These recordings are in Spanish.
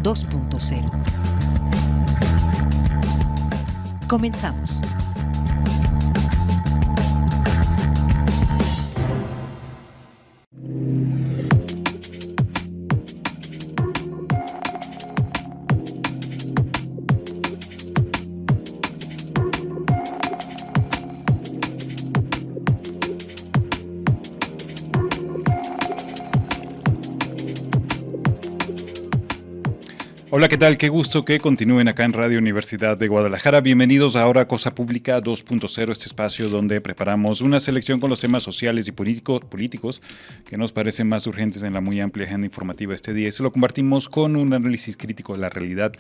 2.0. Comenzamos. Hola, ¿qué tal? Qué gusto que continúen acá en Radio Universidad de Guadalajara. Bienvenidos ahora a Cosa Pública 2.0, este espacio donde preparamos una selección con los temas sociales y políticos que nos parecen más urgentes en la muy amplia agenda informativa este día. Y se lo compartimos con un análisis crítico de la realidad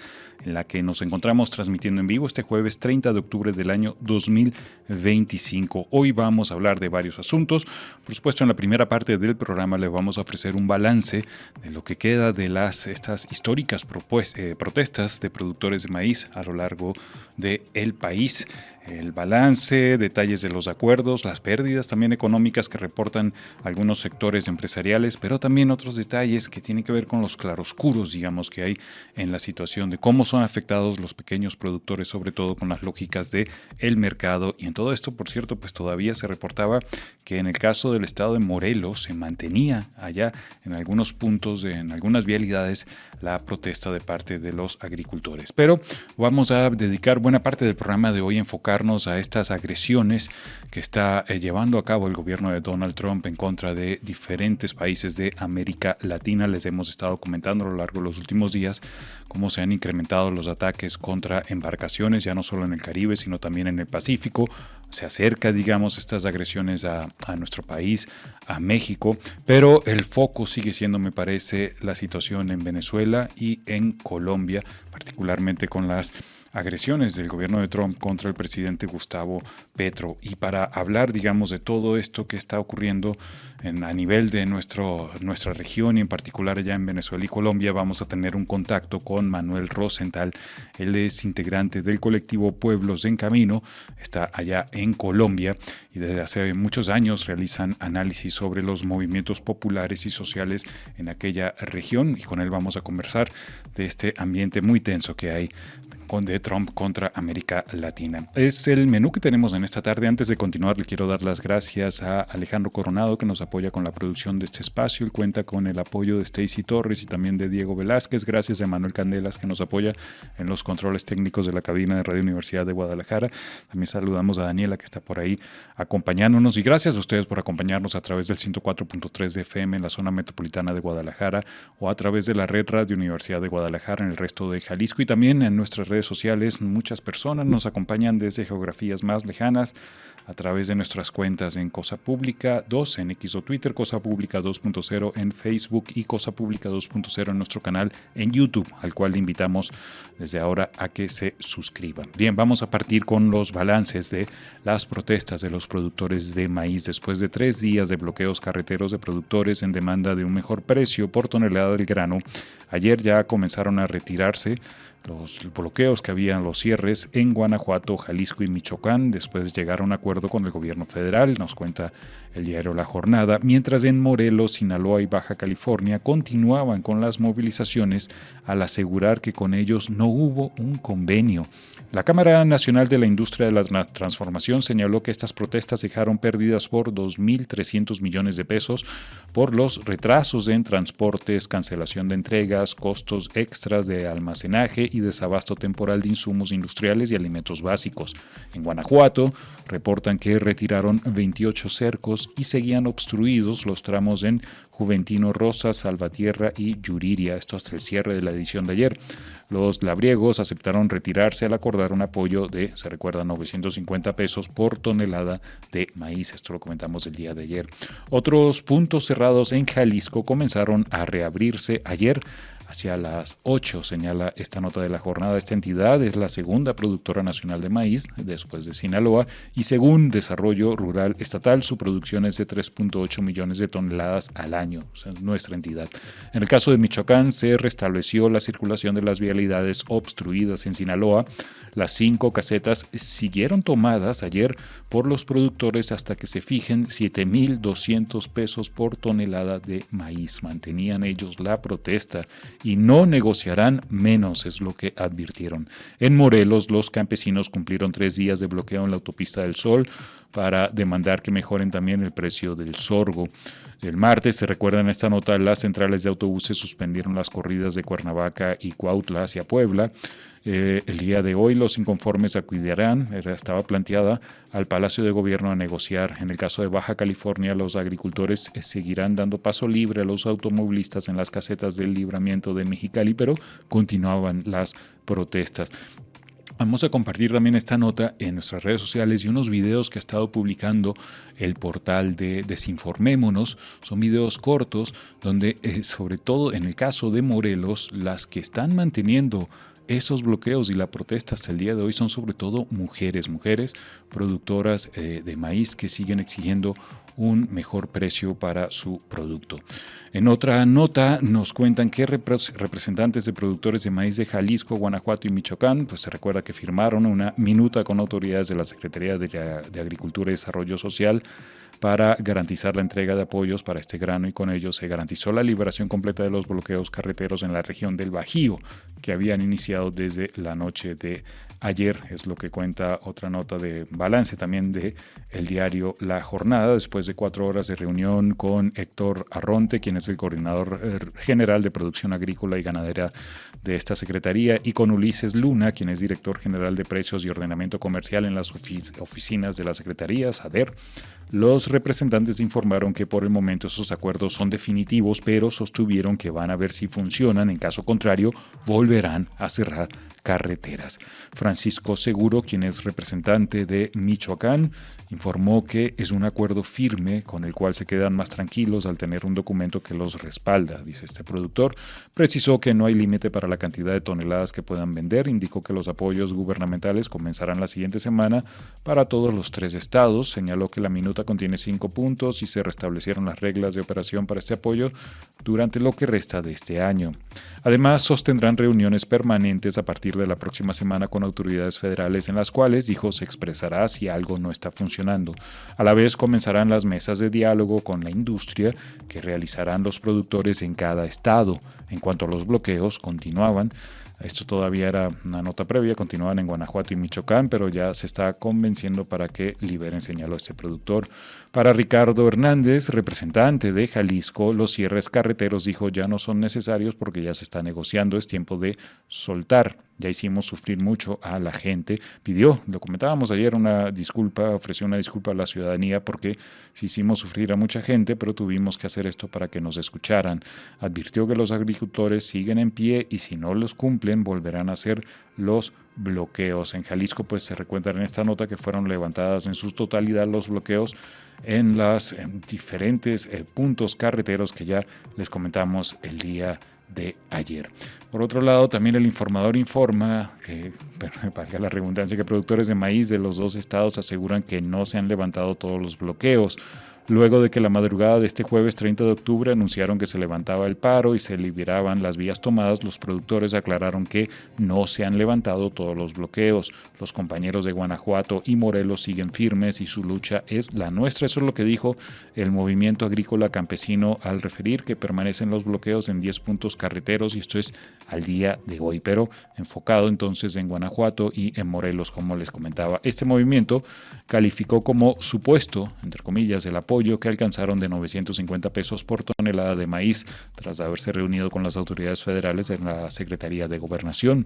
en la que nos encontramos transmitiendo en vivo este jueves 30 de octubre del año 2025. Hoy vamos a hablar de varios asuntos. Por supuesto, en la primera parte del programa les vamos a ofrecer un balance de lo que queda de estas históricas protestas de productores de maíz a lo largo del país. El balance, detalles de los acuerdos, las pérdidas también económicas que reportan algunos sectores empresariales, pero también otros detalles que tienen que ver con los claroscuros, digamos, que hay en la situación de cómo son afectados los pequeños productores, sobre todo con las lógicas del mercado. Y en todo esto, por cierto, pues todavía se reportaba que en el caso del estado de Morelos se mantenía allá en algunos puntos, en algunas vialidades, la protesta de parte de los agricultores. Pero vamos a dedicar buena parte del programa de hoy a enfocarnos a estas agresiones que está llevando a cabo el gobierno de Donald Trump en contra de diferentes países de América Latina. Les hemos estado comentando a lo largo de los últimos días cómo se han incrementado los ataques contra embarcaciones, ya no solo en el Caribe, sino también en el Pacífico. Se acerca, digamos, estas agresiones a nuestro país, a México, pero el foco sigue siendo, me parece, la situación en Venezuela y en Colombia, particularmente con las agresiones del gobierno de Trump contra el presidente Gustavo Petro. Y para hablar, digamos, de todo esto que está ocurriendo a nivel de nuestra región y en particular allá en Venezuela y Colombia, vamos a tener un contacto con Manuel Rosenthal. Él es integrante del colectivo Pueblos en Camino, está allá en Colombia y desde hace muchos años realizan análisis sobre los movimientos populares y sociales en aquella región, y con él vamos a conversar de este ambiente muy tenso que hay de Trump contra América Latina. Es el menú que tenemos en esta tarde. Antes de continuar, le quiero dar las gracias a Alejandro Coronado, que nos apoya con la producción de este espacio. Él cuenta con el apoyo de Stacy Torres y también de Diego Velázquez. Gracias a Manuel Candelas, que nos apoya en los controles técnicos de la cabina de Radio Universidad de Guadalajara. También saludamos a Daniela, que está por ahí acompañándonos. Y gracias a ustedes por acompañarnos a través del 104.3 de FM en la zona metropolitana de Guadalajara o a través de la red Radio Universidad de Guadalajara en el resto de Jalisco, y también en nuestras redes sociales. Muchas personas nos acompañan desde geografías más lejanas a través de nuestras cuentas en Cosa Pública 2 en X o Twitter, Cosa Pública 2.0 en Facebook y Cosa Pública 2.0 en nuestro canal en YouTube, al cual le invitamos desde ahora a que se suscriban. Bien, vamos a partir con los balances de las protestas de los productores de maíz. Después de 3 días de bloqueos carreteros de productores en demanda de un mejor precio por tonelada del grano, ayer ya comenzaron a retirarse los bloqueos que habían, los cierres en Guanajuato, Jalisco y Michoacán, después de llegar a un acuerdo con el gobierno federal, nos cuenta el diario La Jornada, mientras en Morelos, Sinaloa y Baja California continuaban con las movilizaciones al asegurar que con ellos no hubo un convenio. La Cámara Nacional de la Industria de la Transformación señaló que estas protestas dejaron pérdidas por 2.300 millones de pesos por los retrasos en transportes, cancelación de entregas, costos extras de almacenaje y desabasto temporal de insumos industriales y alimentos básicos. En Guanajuato reportan que retiraron 28 cercos y seguían obstruidos los tramos en Juventino Rosas, Salvatierra y Yuriria, esto hasta el cierre de la edición de ayer. Los labriegos aceptaron retirarse al acordar un apoyo de, se recuerda, 950 pesos por tonelada de maíz. Esto lo comentamos el día de ayer. Otros puntos cerrados en Jalisco comenzaron a reabrirse ayer. Hacia las 8, señala esta nota de La Jornada. Esta entidad es la segunda productora nacional de maíz, después de Sinaloa, y según Desarrollo Rural Estatal, su producción es de 3.8 millones de toneladas al año, o sea, nuestra entidad. En el caso de Michoacán, se restableció la circulación de las vialidades obstruidas en Sinaloa. Las 5 casetas siguieron tomadas ayer por los productores hasta que se fijen 7.200 pesos por tonelada de maíz. Mantenían ellos la protesta y no negociarán menos, es lo que advirtieron. En Morelos, los campesinos cumplieron 3 días de bloqueo en la autopista del Sol para demandar que mejoren también el precio del sorgo. El martes, se recuerda en esta nota, las centrales de autobuses suspendieron las corridas de Cuernavaca y Cuautla hacia Puebla. El día de hoy los inconformes acudirán, estaba planteada, al Palacio de Gobierno a negociar. En el caso de Baja California, los agricultores seguirán dando paso libre a los automovilistas en las casetas del Libramiento de Mexicali, pero continuaban las protestas. Vamos a compartir también esta nota en nuestras redes sociales y unos videos que ha estado publicando el portal de Desinformémonos. Son videos cortos donde, sobre todo en el caso de Morelos, las que están manteniendo esos bloqueos y la protesta hasta el día de hoy son sobre todo mujeres productoras de maíz que siguen exigiendo un mejor precio para su producto. En otra nota nos cuentan que representantes de productores de maíz de Jalisco, Guanajuato y Michoacán, pues se recuerda que firmaron una minuta con autoridades de la Secretaría de Agricultura y Desarrollo Social para garantizar la entrega de apoyos para este grano, y con ello se garantizó la liberación completa de los bloqueos carreteros en la región del Bajío que habían iniciado desde la noche de ayer. Es lo que cuenta otra nota de balance también de el diario La Jornada, después de 4 horas de reunión con Héctor Arronte, quien es el coordinador general de producción agrícola y ganadera de esta secretaría, y con Ulises Luna, quien es director general de precios y ordenamiento comercial en las oficinas de la secretaría, SADER. Los representantes informaron que por el momento esos acuerdos son definitivos, pero sostuvieron que van a ver si funcionan. En caso contrario, volverán a cerrar carreteras. Francisco Seguro, quien es representante de Michoacán, informó que es un acuerdo firme con el cual se quedan más tranquilos al tener un documento que los respalda, dice este productor. Precisó que no hay límite para la cantidad de toneladas que puedan vender. Indicó que los apoyos gubernamentales comenzarán la siguiente semana para todos los 3 estados. Señaló que la minuta contiene 5 puntos y se restablecieron las reglas de operación para este apoyo durante lo que resta de este año. Además, sostendrán reuniones permanentes a partir de la próxima semana con autoridades federales en las cuales, dijo, se expresará si algo no está funcionando. A la vez comenzarán las mesas de diálogo con la industria que realizarán los productores en cada estado. En cuanto a los bloqueos, continuaban. Esto todavía era una nota previa, continuaban en Guanajuato y Michoacán, pero ya se está convenciendo para que liberen, señaló este productor. Para Ricardo Hernández, representante de Jalisco, los cierres carreteros, dijo, ya no son necesarios porque ya se está negociando, es tiempo de soltar. Ya hicimos sufrir mucho a la gente. Pidió, lo comentábamos ayer, una disculpa, ofreció una disculpa a la ciudadanía porque sí hicimos sufrir a mucha gente, pero tuvimos que hacer esto para que nos escucharan. Advirtió que los agricultores siguen en pie y si no los cumplen volverán a hacer los bloqueos. En Jalisco, pues se recuerda en esta nota que fueron levantadas en su totalidad los bloqueos en los diferentes puntos carreteros que ya les comentamos el día de ayer. Por otro lado, también el Informador informa que, valga la redundancia, que productores de maíz de los 2 estados aseguran que no se han levantado todos los bloqueos. Luego de que la madrugada de este jueves 30 de octubre anunciaron que se levantaba el paro y se liberaban las vías tomadas, los productores aclararon que no se han levantado todos los bloqueos. Los compañeros de Guanajuato y Morelos siguen firmes y su lucha es la nuestra. Eso es lo que dijo el Movimiento Agrícola Campesino al referir que permanecen los bloqueos en 10 puntos carreteros, y esto es al día de hoy, pero enfocado entonces en Guanajuato y en Morelos, como les comentaba. Este movimiento calificó como supuesto, entre comillas, el apoyo que alcanzaron de 950 pesos por tonelada de maíz tras haberse reunido con las autoridades federales en la Secretaría de Gobernación.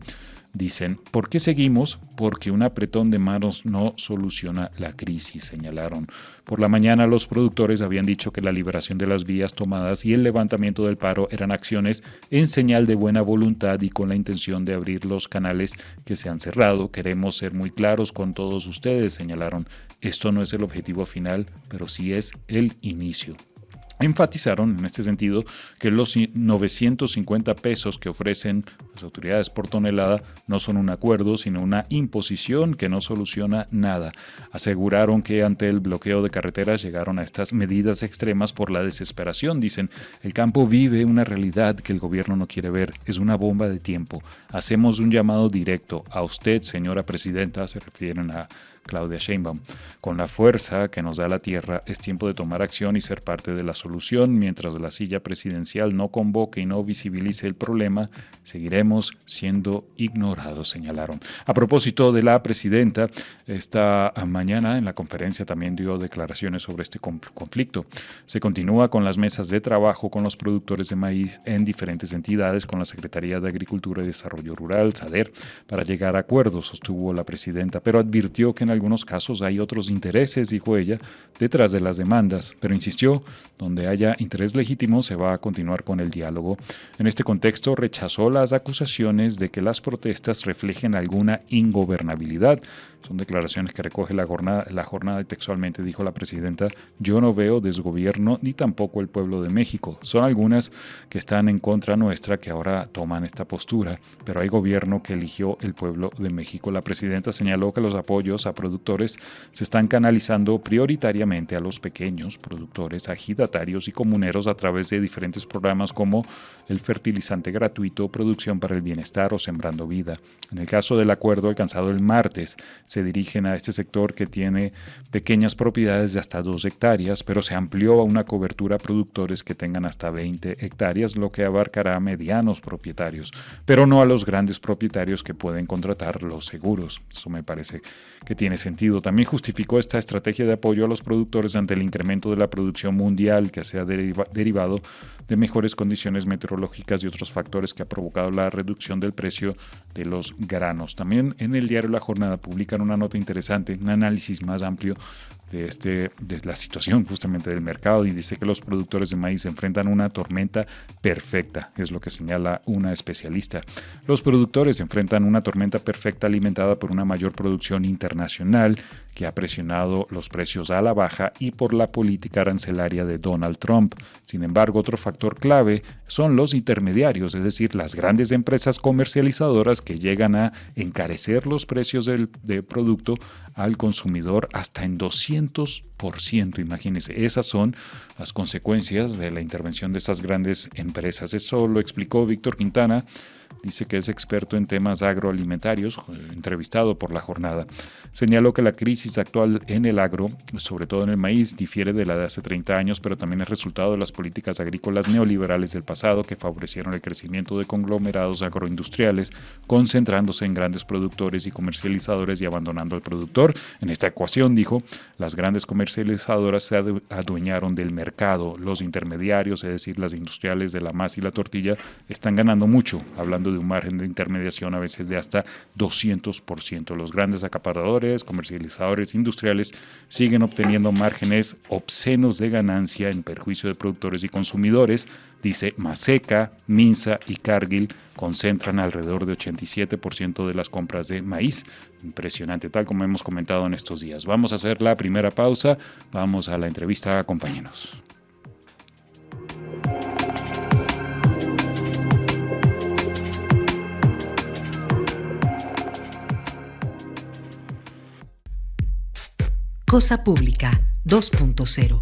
Dicen, ¿por qué seguimos? Porque un apretón de manos no soluciona la crisis, señalaron. Por la mañana los productores habían dicho que la liberación de las vías tomadas y el levantamiento del paro eran acciones en señal de buena voluntad y con la intención de abrir los canales que se han cerrado. Queremos ser muy claros con todos ustedes, señalaron. Esto no es el objetivo final, pero sí es el inicio. Enfatizaron en este sentido que los 950 pesos que ofrecen las autoridades por tonelada no son un acuerdo, sino una imposición que no soluciona nada. Aseguraron que ante el bloqueo de carreteras llegaron a estas medidas extremas por la desesperación. Dicen, el campo vive una realidad que el gobierno no quiere ver, es una bomba de tiempo. Hacemos un llamado directo a usted, señora presidenta, se refieren a Claudia Sheinbaum. Con la fuerza que nos da la tierra, es tiempo de tomar acción y ser parte de la solución. solución. Mientras la silla presidencial no convoque y no visibilice el problema, seguiremos siendo ignorados, señalaron. A propósito de la presidenta, esta mañana en la conferencia también dio declaraciones sobre este conflicto. Se continúa con las mesas de trabajo con los productores de maíz en diferentes entidades, con la Secretaría de Agricultura y Desarrollo Rural, SADER, para llegar a acuerdos, sostuvo la presidenta, pero advirtió que en algunos casos hay otros intereses, dijo ella, detrás de las demandas, pero insistió, donde haya interés legítimo se va a continuar con el diálogo. En este contexto, rechazó las acusaciones de que las protestas reflejen alguna ingobernabilidad. Son declaraciones que recoge la jornada y textualmente dijo la presidenta: yo no veo desgobierno ni tampoco el pueblo de México. Son algunas que están en contra nuestra que ahora toman esta postura, pero hay gobierno que eligió el pueblo de México. La presidenta señaló que los apoyos a productores se están canalizando prioritariamente a los pequeños productores, agidatarios y comuneros a través de diferentes programas como el fertilizante gratuito, Producción para el Bienestar o Sembrando Vida. En el caso del acuerdo alcanzado el martes, se dirigen a este sector que tiene pequeñas propiedades de hasta 2 hectáreas, pero se amplió a una cobertura a productores que tengan hasta 20 hectáreas, lo que abarcará a medianos propietarios, pero no a los grandes propietarios que pueden contratar los seguros. Eso me parece que tiene sentido. También justificó esta estrategia de apoyo a los productores ante el incremento de la producción mundial que se ha derivado de mejores condiciones meteorológicas y otros factores que ha provocado la reducción del precio de los granos. También en el diario La Jornada publican una nota interesante, un análisis más amplio de la situación justamente del mercado, y dice que los productores de maíz enfrentan una tormenta perfecta, es lo que señala una especialista. Los productores enfrentan una tormenta perfecta alimentada por una mayor producción internacional que ha presionado los precios a la baja y por la política arancelaria de Donald Trump. Sin embargo, otro factor clave son los intermediarios, es decir, las grandes empresas comercializadoras que llegan a encarecer los precios del producto al consumidor hasta en 200%. Imagínense, esas son las consecuencias de la intervención de esas grandes empresas. Eso lo explicó Víctor Quintana, dice que es experto en temas agroalimentarios, entrevistado por La Jornada. Señaló que la crisis actual en el agro, sobre todo en el maíz, difiere de la de hace 30 años, pero también es resultado de las políticas agrícolas neoliberales del pasado que favorecieron el crecimiento de conglomerados agroindustriales, concentrándose en grandes productores y comercializadores y abandonando al productor. En esta ecuación, dijo, las grandes comercializadoras se adueñaron del mercado. Los intermediarios, es decir, las industriales de la masa y la tortilla, están ganando mucho, hablando de un margen de intermediación a veces de hasta 200%. Los grandes acaparadores, comercializadores industriales siguen obteniendo márgenes obscenos de ganancia en perjuicio de productores y consumidores. Dice, Maseca, Minsa y Cargill concentran alrededor de 87% de las compras de maíz. Impresionante, tal como hemos comentado en estos días. Vamos a hacer la primera pausa, vamos a la entrevista, acompáñenos. Cosa Pública 2.0.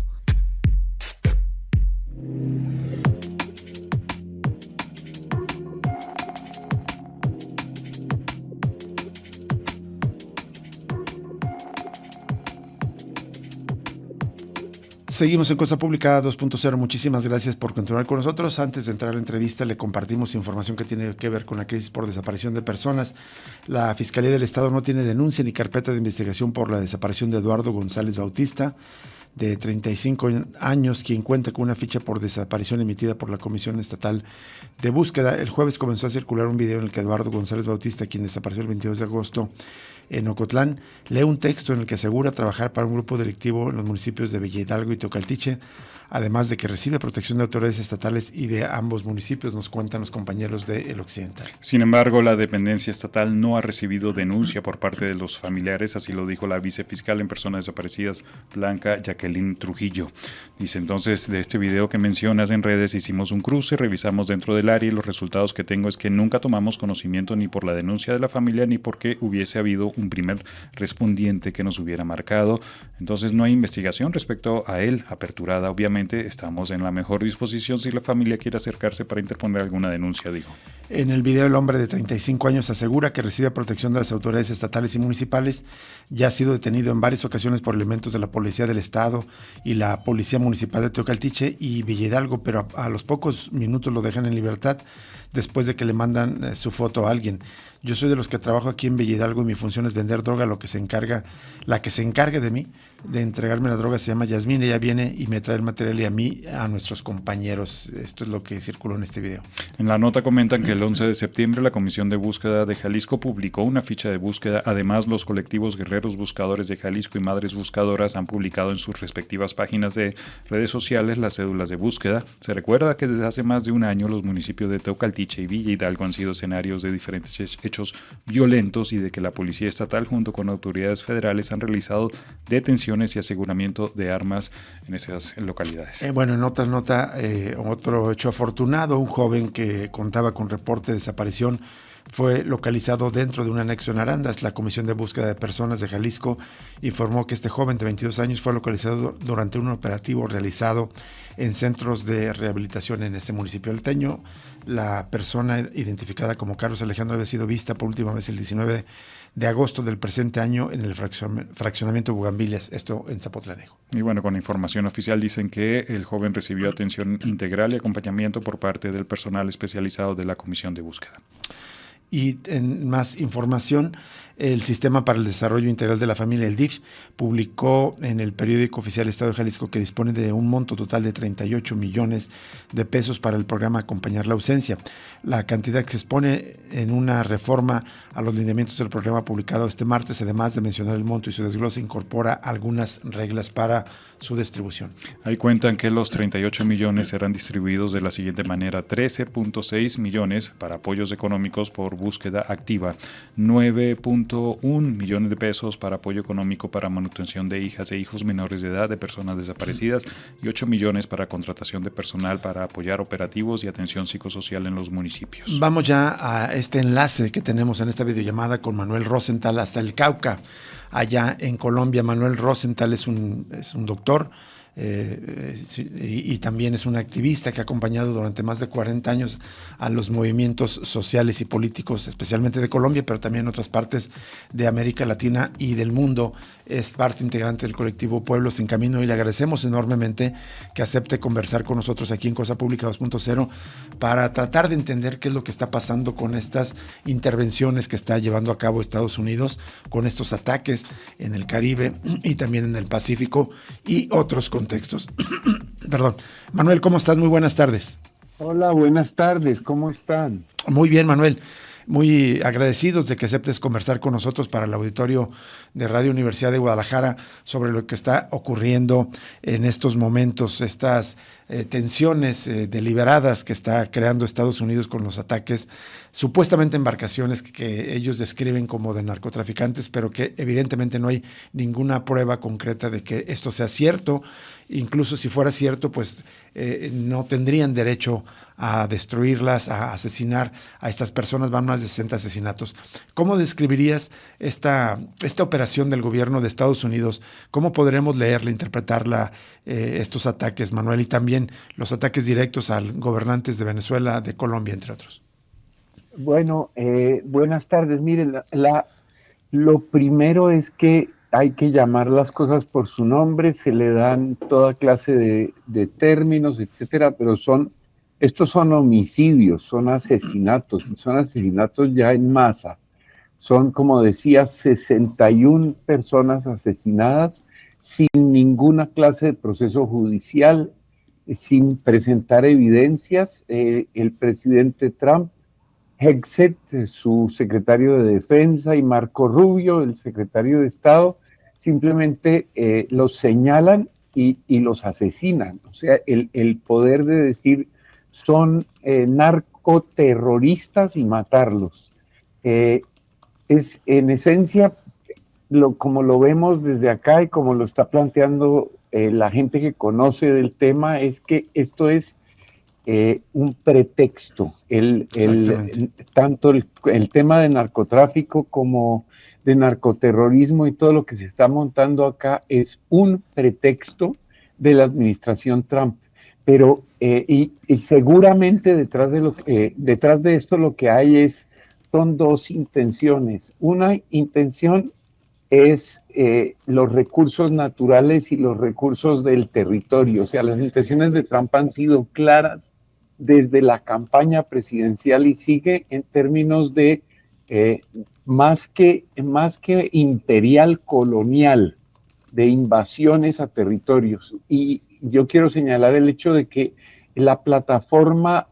Seguimos en Cosa Pública 2.0. Muchísimas gracias por continuar con nosotros. Antes de entrar a la entrevista, le compartimos información que tiene que ver con la crisis por desaparición de personas. La Fiscalía del Estado no tiene denuncia ni carpeta de investigación por la desaparición de Eduardo González Bautista, de 35 años, quien cuenta con una ficha por desaparición emitida por la Comisión Estatal de Búsqueda. El jueves comenzó a circular un video en el que Eduardo González Bautista, quien desapareció el 22 de agosto en Ocotlán, lee un texto en el que asegura trabajar para un grupo delictivo en los municipios de Villa Hidalgo y Tocaltiche, además de que recibe protección de autoridades estatales y de ambos municipios, nos cuentan los compañeros de El Occidental. Sin embargo, la dependencia estatal no ha recibido denuncia por parte de los familiares, así lo dijo la vicefiscal en personas desaparecidas, Blanca Jacqueline Trujillo. Dice entonces, de este video que mencionas en redes, hicimos un cruce, revisamos dentro del área y los resultados que tengo es que nunca tomamos conocimiento ni por la denuncia de la familia ni porque hubiese habido un primer respondiente que nos hubiera marcado. Entonces no hay investigación respecto a él aperturada. Obviamente básicamente estamos en la mejor disposición si la familia quiere acercarse para interponer alguna denuncia, dijo. En el video, el hombre de 35 años asegura que recibe protección de las autoridades estatales y municipales. Ya ha sido detenido en varias ocasiones por elementos de la Policía del Estado y la Policía Municipal de Teocaltiche y Villa Hidalgo, pero a los pocos minutos lo dejan en libertad después de que le mandan su foto a alguien. Yo soy de los que trabajo aquí en Villa Hidalgo y mi función es vender droga. La que se encargue de mí, de entregarme la droga, se llama Yasmín. Ella viene y me trae el material y a mí, a nuestros compañeros. Esto es lo que circuló en este video. En la nota comentan que el 11 de septiembre la Comisión de Búsqueda de Jalisco publicó una ficha de búsqueda. Además, los colectivos Guerreros Buscadores de Jalisco y Madres Buscadoras han publicado en sus respectivas páginas de redes sociales las cédulas de búsqueda. Se recuerda que desde hace más de un año los municipios de Teocaltiche y Villa Hidalgo han sido escenarios de diferentes hechos violentos y de que la Policía Estatal junto con autoridades federales han realizado detenciones y aseguramiento de armas en esas localidades. Bueno, en otra nota, otro hecho afortunado, un joven que contaba con reporte de desaparición fue localizado dentro de un anexo en Arandas. La Comisión de Búsqueda de Personas de Jalisco informó que este joven de 22 años fue localizado durante un operativo realizado en centros de rehabilitación en este municipio alteño. La persona identificada como Carlos Alejandro había sido vista por última vez el 19 de agosto del presente año en el fraccionamiento Bugambilias, esto en Zapotlanejo. Y bueno, con la información oficial dicen que el joven recibió atención integral y acompañamiento por parte del personal especializado de la Comisión de Búsqueda. Y en más información, el Sistema para el Desarrollo Integral de la Familia, el DIF, publicó en el periódico oficial Estado de Jalisco que dispone de un monto total de 38 millones de pesos para el programa Acompañar la Ausencia. La cantidad que se expone en una reforma a los lineamientos del programa publicado este martes, además de mencionar el monto y su desglose, incorpora algunas reglas para su distribución. Ahí cuentan que los 38 millones serán distribuidos de la siguiente manera: 13.6 millones para apoyos económicos por búsqueda activa, 9.1 millones de pesos para apoyo económico para manutención de hijas e hijos menores de edad de personas desaparecidas y 8 millones para contratación de personal para apoyar operativos y atención psicosocial en los municipios. Vamos ya a este enlace que tenemos en esta videollamada con Manuel Rosenthal hasta el Cauca, allá en Colombia. Manuel Rosenthal es un doctor y también es un activista que ha acompañado durante más de 40 años a los movimientos sociales y políticos, especialmente de Colombia, pero también en otras partes de América Latina y del mundo. Es parte integrante del colectivo Pueblos en Camino y le agradecemos enormemente que acepte conversar con nosotros aquí en Cosa Pública 2.0 para tratar de entender qué es lo que está pasando con estas intervenciones que está llevando a cabo Estados Unidos, con estos ataques en el Caribe y también en el Pacífico y otros contextos. Perdón. Manuel, ¿cómo estás? Muy buenas tardes. Hola, buenas tardes. ¿Cómo están? Muy bien, Manuel. Muy agradecidos de que aceptes conversar con nosotros para el auditorio de Radio Universidad de Guadalajara sobre lo que está ocurriendo en estos momentos, estas tensiones deliberadas que está creando Estados Unidos con los ataques, supuestamente embarcaciones que ellos describen como de narcotraficantes, pero que evidentemente no hay ninguna prueba concreta de que esto sea cierto. Incluso si fuera cierto, pues no tendrían derecho a destruirlas, a asesinar a estas personas. Van más de 60 asesinatos. ¿Cómo describirías esta operación del gobierno de Estados Unidos? ¿Cómo podremos leerla, interpretarla, estos ataques, Manuel? Y también los ataques directos a gobernantes de Venezuela, de Colombia, entre otros. Bueno, buenas tardes. Miren, lo primero es que hay que llamar las cosas por su nombre, se le dan toda clase de términos, etcétera, pero estos son homicidios, son asesinatos ya en masa. Son, como decía, 61 personas asesinadas sin ninguna clase de proceso judicial, sin presentar evidencias. El presidente Trump, Hegseth, su secretario de Defensa, y Marco Rubio, el secretario de Estado, simplemente los señalan y los asesinan. O sea, el poder de decir son narcoterroristas y matarlos. Es en esencia, como lo vemos desde acá y como lo está planteando la gente que conoce del tema, es que esto es un pretexto. Tanto el tema de narcotráfico como de narcoterrorismo y todo lo que se está montando acá es un pretexto de la administración Trump. Pero y seguramente detrás de esto lo que hay son dos intenciones. Una intención es los recursos naturales y los recursos del territorio. O sea, las intenciones de Trump han sido claras desde la campaña presidencial y sigue en términos de más que imperial colonial, de invasiones a territorios. Y yo quiero señalar el hecho de que la plataforma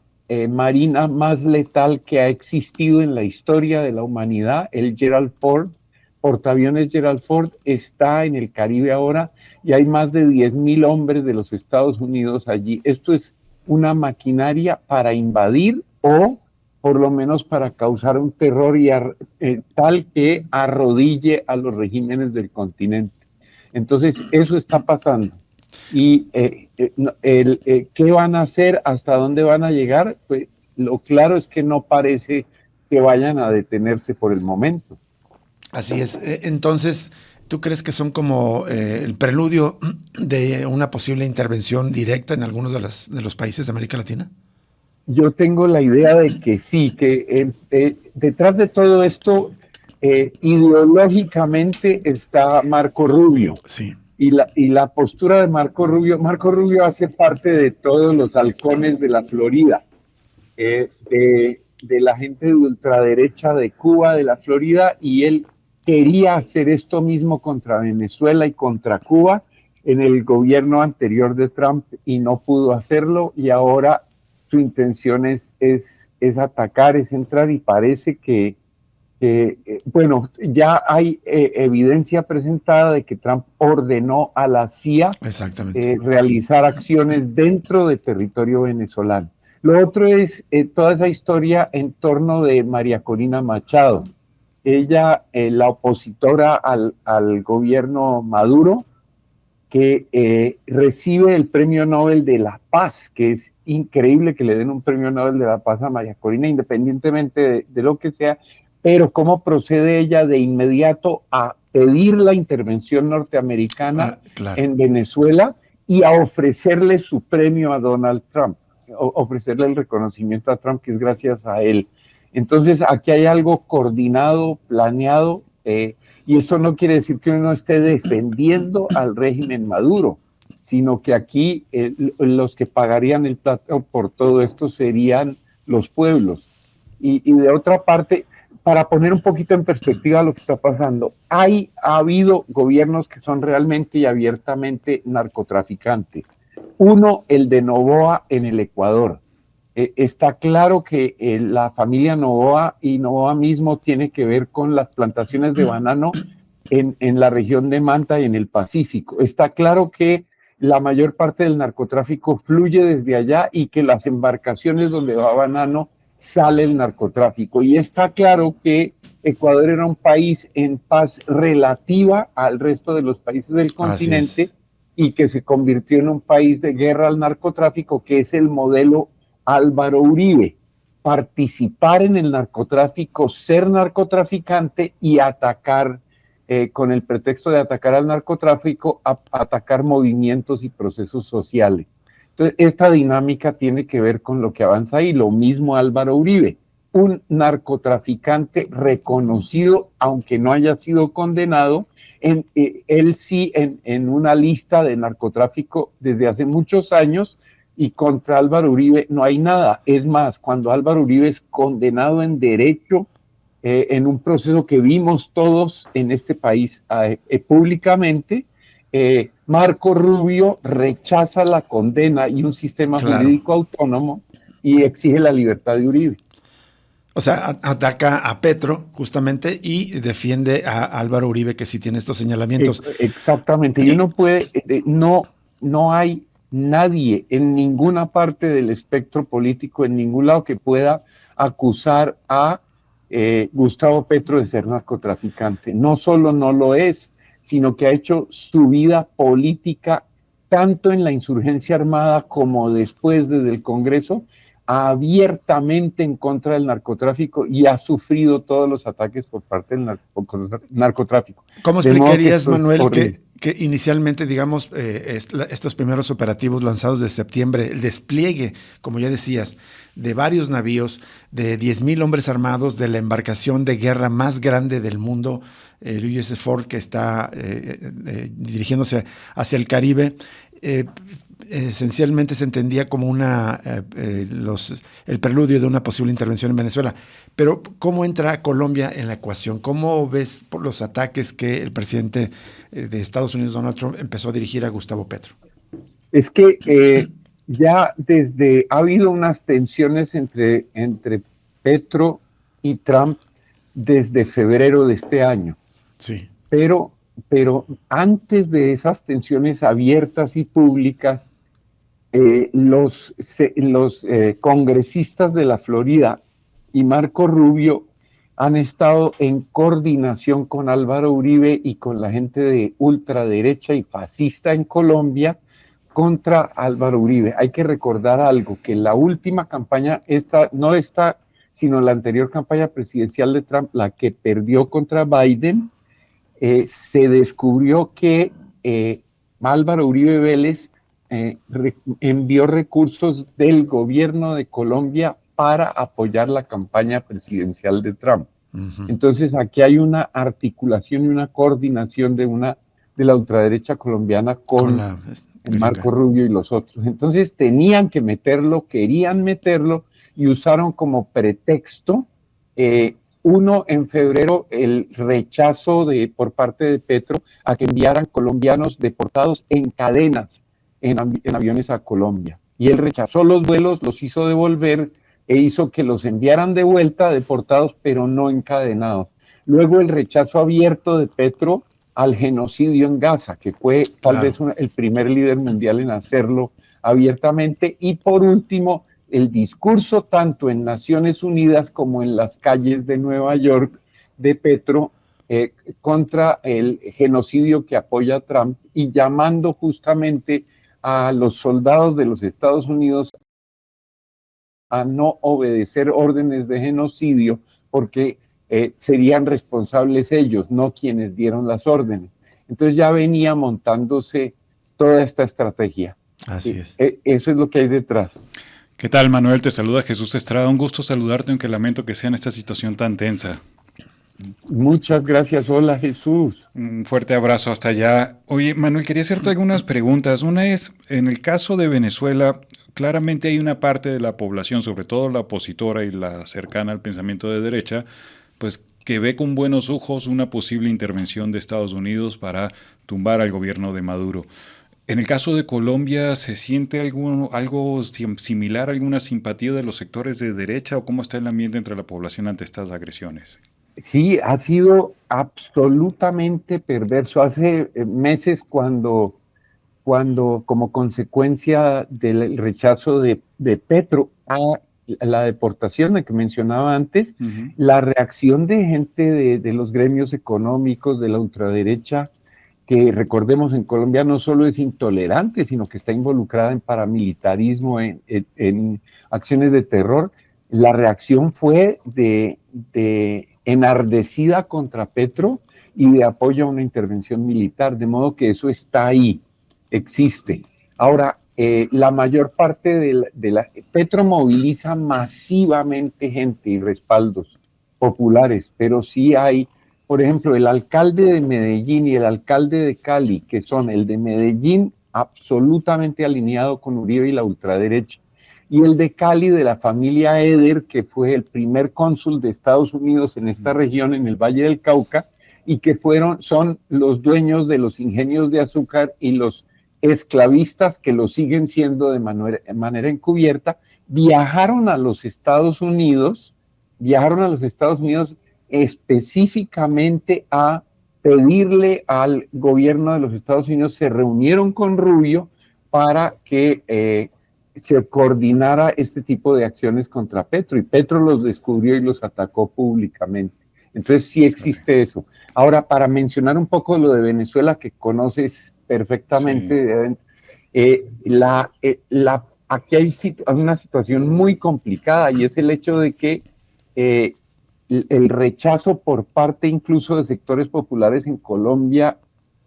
marina más letal que ha existido en la historia de la humanidad, el Gerald Ford, portaaviones Gerald Ford, está en el Caribe ahora y hay más de 10,000 hombres de los Estados Unidos allí. Esto es una maquinaria para invadir o por lo menos para causar un terror tal que arrodille a los regímenes del continente. Entonces, eso está pasando. ¿Y qué van a hacer? ¿Hasta dónde van a llegar? Pues lo claro es que no parece que vayan a detenerse por el momento. Así es. Entonces, ¿tú crees que son como el preludio de una posible intervención directa en algunos de los países de América Latina? Yo tengo la idea de que sí, que detrás de todo esto, ideológicamente está Marco Rubio. Sí. Y la postura de Marco Rubio hace parte de todos los halcones de la Florida, de la gente de ultraderecha de Cuba, de la Florida, y él quería hacer esto mismo contra Venezuela y contra Cuba en el gobierno anterior de Trump y no pudo hacerlo, y ahora su intención es atacar, es entrar, y parece que bueno, ya hay evidencia presentada de que Trump ordenó a la CIA realizar acciones dentro del territorio venezolano. Lo otro es toda esa historia en torno de María Corina Machado. Ella, la opositora al gobierno Maduro, que recibe el Premio Nobel de la Paz, que es increíble que le den un Premio Nobel de la Paz a María Corina, independientemente de lo que sea, pero cómo procede ella de inmediato a pedir la intervención norteamericana en Venezuela y a ofrecerle su premio a Donald Trump, ofrecerle el reconocimiento a Trump, que es gracias a él. Entonces, aquí hay algo coordinado, planeado, y esto no quiere decir que uno esté defendiendo al régimen Maduro, sino que aquí los que pagarían el plato por todo esto serían los pueblos. Y de otra parte, para poner un poquito en perspectiva lo que está pasando, ha habido gobiernos que son realmente y abiertamente narcotraficantes. Uno, el de Noboa en el Ecuador. Está claro que la familia Noboa y Noboa mismo tiene que ver con las plantaciones de banano en la región de Manta y en el Pacífico. Está claro que la mayor parte del narcotráfico fluye desde allá y que las embarcaciones donde va banano sale el narcotráfico. Y está claro que Ecuador era un país en paz relativa al resto de los países del continente y que se convirtió en un país de guerra al narcotráfico, que es el modelo Álvaro Uribe. Participar en el narcotráfico, ser narcotraficante y atacar, con el pretexto de atacar al narcotráfico, atacar movimientos y procesos sociales. Entonces, esta dinámica tiene que ver con lo que avanza ahí. Lo mismo Álvaro Uribe, un narcotraficante reconocido, aunque no haya sido condenado, él sí en una lista de narcotráfico desde hace muchos años, y contra Álvaro Uribe no hay nada. Es más, cuando Álvaro Uribe es condenado en derecho, en un proceso que vimos todos en este país públicamente, Marco Rubio rechaza la condena y un sistema jurídico autónomo y exige la libertad de Uribe. O sea, ataca a Petro justamente y defiende a Álvaro Uribe, que sí tiene estos señalamientos. Exactamente. Y uno puede, no hay nadie en ninguna parte del espectro político, en ningún lado, que pueda acusar a Gustavo Petro de ser narcotraficante. No solo no lo es, sino que ha hecho su vida política, tanto en la insurgencia armada como después desde el Congreso, abiertamente en contra del narcotráfico, y ha sufrido todos los ataques por parte del narcotráfico. ¿Cómo explicarías, Manuel, que inicialmente, digamos, estos primeros operativos lanzados de septiembre, el despliegue, como ya decías, de varios navíos, de 10,000 hombres armados, de la embarcación de guerra más grande del mundo, el USS Ford, que está dirigiéndose hacia el Caribe, esencialmente se entendía como el preludio de una posible intervención en Venezuela. Pero ¿cómo entra Colombia en la ecuación? ¿Cómo ves por los ataques que el presidente de Estados Unidos, Donald Trump, empezó a dirigir a Gustavo Petro? Es que ya ha habido unas tensiones entre Petro y Trump desde febrero de este año. Sí. Pero antes de esas tensiones abiertas y públicas, los congresistas de la Florida y Marco Rubio han estado en coordinación con Álvaro Uribe y con la gente de ultraderecha y fascista en Colombia contra Álvaro Uribe. Hay que recordar algo, que la última campaña, sino la anterior campaña presidencial de Trump, la que perdió contra Biden, se descubrió que Álvaro Uribe Vélez envió recursos del gobierno de Colombia para apoyar la campaña presidencial de Trump. Uh-huh. Entonces aquí hay una articulación y una coordinación de la ultraderecha colombiana con Marco Rubio y los otros. Entonces tenían que meterlo, querían meterlo y usaron como pretexto uno, en febrero, el rechazo por parte de Petro a que enviaran colombianos deportados en cadenas en aviones a Colombia. Y él rechazó los vuelos, los hizo devolver e hizo que los enviaran de vuelta deportados, pero no encadenados. Luego el rechazo abierto de Petro al genocidio en Gaza, que fue tal vez el primer líder mundial en hacerlo abiertamente. Y por último, el discurso tanto en Naciones Unidas como en las calles de Nueva York de Petro contra el genocidio que apoya Trump y llamando justamente a los soldados de los Estados Unidos a no obedecer órdenes de genocidio porque serían responsables ellos, no quienes dieron las órdenes. Entonces ya venía montándose toda esta estrategia. Así es. Eso es lo que hay detrás. ¿Qué tal, Manuel? Te saluda Jesús Estrada. Un gusto saludarte, aunque lamento que sea en esta situación tan tensa. Muchas gracias. Hola, Jesús. Un fuerte abrazo hasta allá. Oye, Manuel, quería hacerte algunas preguntas. Una es, en el caso de Venezuela, claramente hay una parte de la población, sobre todo la opositora y la cercana al pensamiento de derecha, pues que ve con buenos ojos una posible intervención de Estados Unidos para tumbar al gobierno de Maduro. En el caso de Colombia, ¿se siente algo similar, alguna simpatía de los sectores de derecha o cómo está el ambiente entre la población ante estas agresiones? Sí, ha sido absolutamente perverso. Hace meses cuando como consecuencia del rechazo de Petro a la deportación de que mencionaba antes, uh-huh, la reacción de gente de los gremios económicos, de la ultraderecha, que recordemos en Colombia no solo es intolerante, sino que está involucrada en paramilitarismo, en acciones de terror. La reacción fue de enardecida contra Petro y de apoyo a una intervención militar, de modo que eso está ahí, existe. Ahora, la mayor parte Petro moviliza masivamente gente y respaldos populares, pero sí hay, por ejemplo, el alcalde de Medellín y el alcalde de Cali, que son el de Medellín absolutamente alineado con Uribe y la ultraderecha, y el de Cali de la familia Eder, que fue el primer cónsul de Estados Unidos en esta región, en el Valle del Cauca, y que son los dueños de los ingenios de azúcar y los esclavistas que lo siguen siendo de manera encubierta, viajaron a los Estados Unidos específicamente a pedirle al gobierno de los Estados Unidos, se reunieron con Rubio para que se coordinara este tipo de acciones contra Petro, y Petro los descubrió y los atacó públicamente. Entonces sí existe eso. Ahora, para mencionar un poco lo de Venezuela, que conoces perfectamente, sí, aquí hay una situación muy complicada, y es el hecho de que el rechazo por parte incluso de sectores populares en Colombia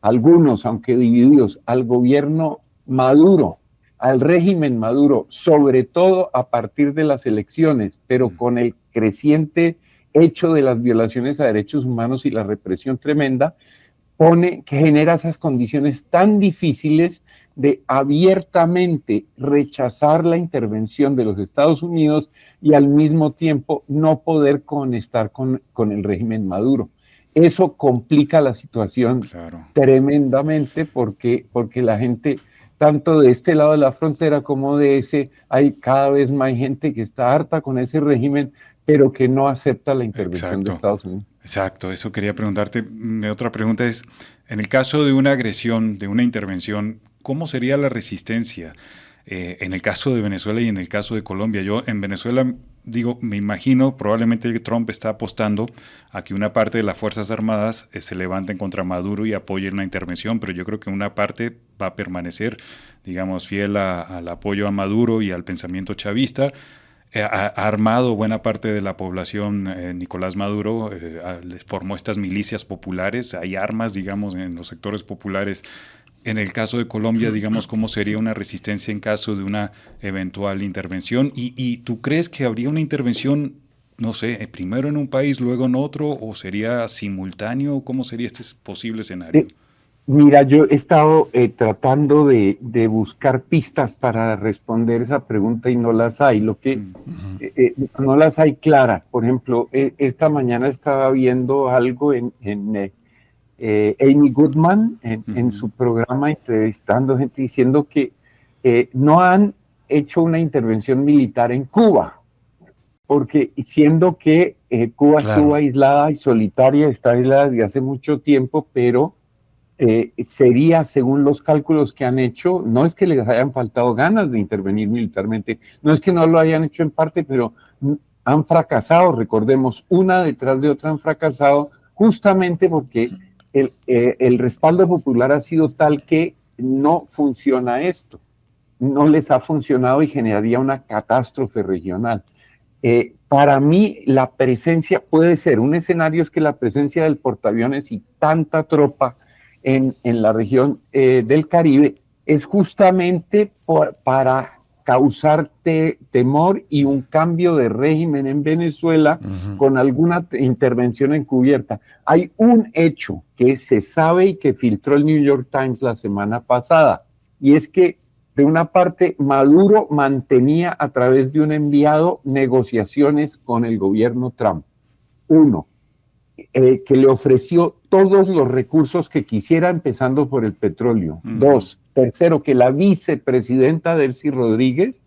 algunos, aunque divididos, al gobierno Maduro, al régimen Maduro, sobre todo a partir de las elecciones, pero con el creciente hecho de las violaciones a derechos humanos y la represión tremenda, que genera esas condiciones tan difíciles de abiertamente rechazar la intervención de los Estados Unidos y al mismo tiempo no poder conectar con el régimen Maduro. Eso complica la situación tremendamente porque la gente, tanto de este lado de la frontera como de ese, hay cada vez más gente que está harta con ese régimen, pero que no acepta la intervención de Estados Unidos. Exacto, eso quería preguntarte. Mi otra pregunta es, en el caso de una agresión, de una intervención, ¿cómo sería la resistencia? En el caso de Venezuela y en el caso de Colombia. Yo en Venezuela, me imagino, probablemente Trump está apostando a que una parte de las Fuerzas Armadas se levanten contra Maduro y apoyen una intervención, pero yo creo que una parte va a permanecer, digamos, fiel al apoyo a Maduro y al pensamiento chavista. Ha armado buena parte de la población, Nicolás Maduro, formó estas milicias populares, hay armas, digamos, en los sectores populares. En el caso de Colombia, digamos, ¿cómo sería una resistencia en caso de una eventual intervención? ¿Y tú crees que habría una intervención, no sé, primero en un país, luego en otro, o sería simultáneo? ¿Cómo sería este posible escenario? Mira, yo he estado tratando de buscar pistas para responder esa pregunta y no las hay. No las hay claras. Por ejemplo, esta mañana estaba viendo algo en Amy Goodman, en su programa, entrevistando gente diciendo que no han hecho una intervención militar en Cuba, porque siendo que Cuba estuvo aislada y solitaria, está aislada desde hace mucho tiempo, pero sería, según los cálculos que han hecho, no es que les hayan faltado ganas de intervenir militarmente, no es que no lo hayan hecho en parte, pero han fracasado, recordemos, una detrás de otra han fracasado, justamente porque el respaldo popular ha sido tal que no funciona esto, no les ha funcionado y generaría una catástrofe regional. Para mí la presencia puede ser, un escenario es que la presencia del portaaviones y tanta tropa en la región del Caribe es justamente para causar temor y un cambio de régimen en Venezuela con alguna intervención encubierta. Hay un hecho que se sabe y que filtró el New York Times la semana pasada, y es que de una parte Maduro mantenía a través de un enviado negociaciones con el gobierno Trump. Uno, que le ofreció todos los recursos que quisiera, empezando por el petróleo. Dos, tercero, que la vicepresidenta Delcy Rodríguez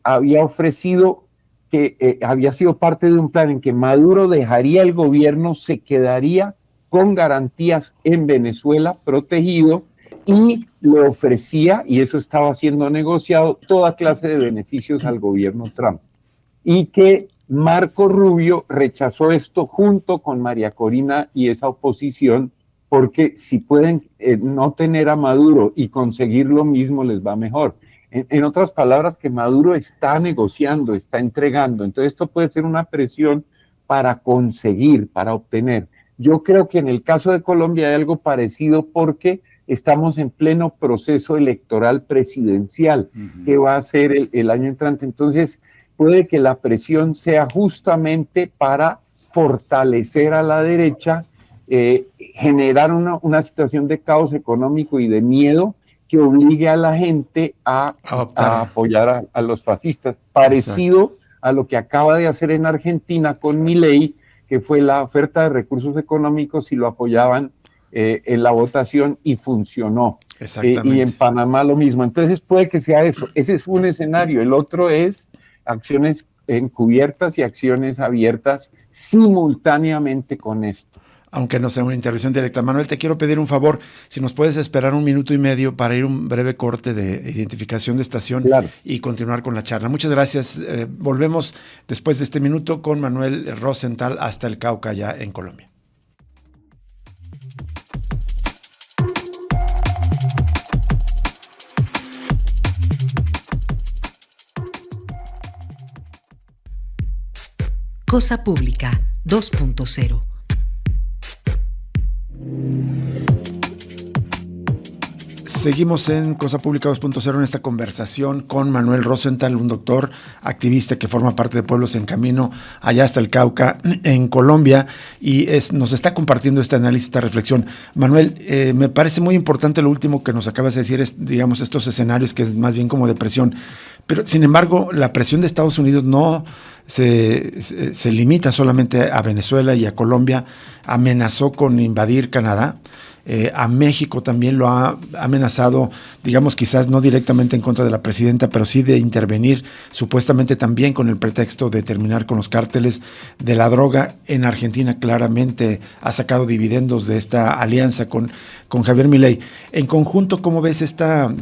había ofrecido que había sido parte de un plan en que Maduro dejaría el gobierno, se quedaría con garantías en Venezuela, protegido, y le ofrecía, y eso estaba siendo negociado, toda clase de beneficios al gobierno Trump. Y que Marco Rubio rechazó esto junto con María Corina y esa oposición, porque si pueden no tener a Maduro y conseguir lo mismo, les va mejor. En otras palabras, que Maduro está negociando, está entregando. Entonces esto puede ser una presión para conseguir, para obtener. Yo creo que en el caso de Colombia hay algo parecido porque estamos en pleno proceso electoral presidencial que va a ser el año entrante. Entonces puede que la presión sea justamente para fortalecer a la derecha, generar una situación de caos económico y de miedo que obligue a la gente a apoyar a los fascistas, parecido a lo que acaba de hacer en Argentina con Milei, que fue la oferta de recursos económicos y lo apoyaban en la votación y funcionó. Y en Panamá lo mismo. Entonces puede que sea eso. Ese es un escenario. El otro es acciones encubiertas y acciones abiertas simultáneamente con esto. Aunque no sea una intervención directa. Manuel, te quiero pedir un favor, si nos puedes esperar 1 minuto y medio para ir un breve corte de identificación de estación y continuar con la charla. Muchas gracias. Volvemos después de este minuto con Manuel Rosenthal hasta el Cauca, ya en Colombia. Cosa Pública 2.0. Seguimos en Cosa Pública 2.0 en esta conversación con Manuel Rosenthal, un doctor activista que forma parte de Pueblos en Camino, allá hasta el Cauca, en Colombia, y nos está compartiendo este análisis, esta reflexión. Manuel, me parece muy importante lo último que nos acabas de decir, digamos, estos escenarios que es más bien como de presión. Pero, sin embargo, la presión de Estados Unidos no se limita solamente a Venezuela y a Colombia. Amenazó con invadir Canadá. A México también lo ha amenazado, digamos, quizás no directamente en contra de la presidenta, pero sí de intervenir supuestamente también con el pretexto de terminar con los cárteles de la droga. En Argentina claramente ha sacado dividendos de esta alianza con Javier Milei. En conjunto, ¿cómo ves esta,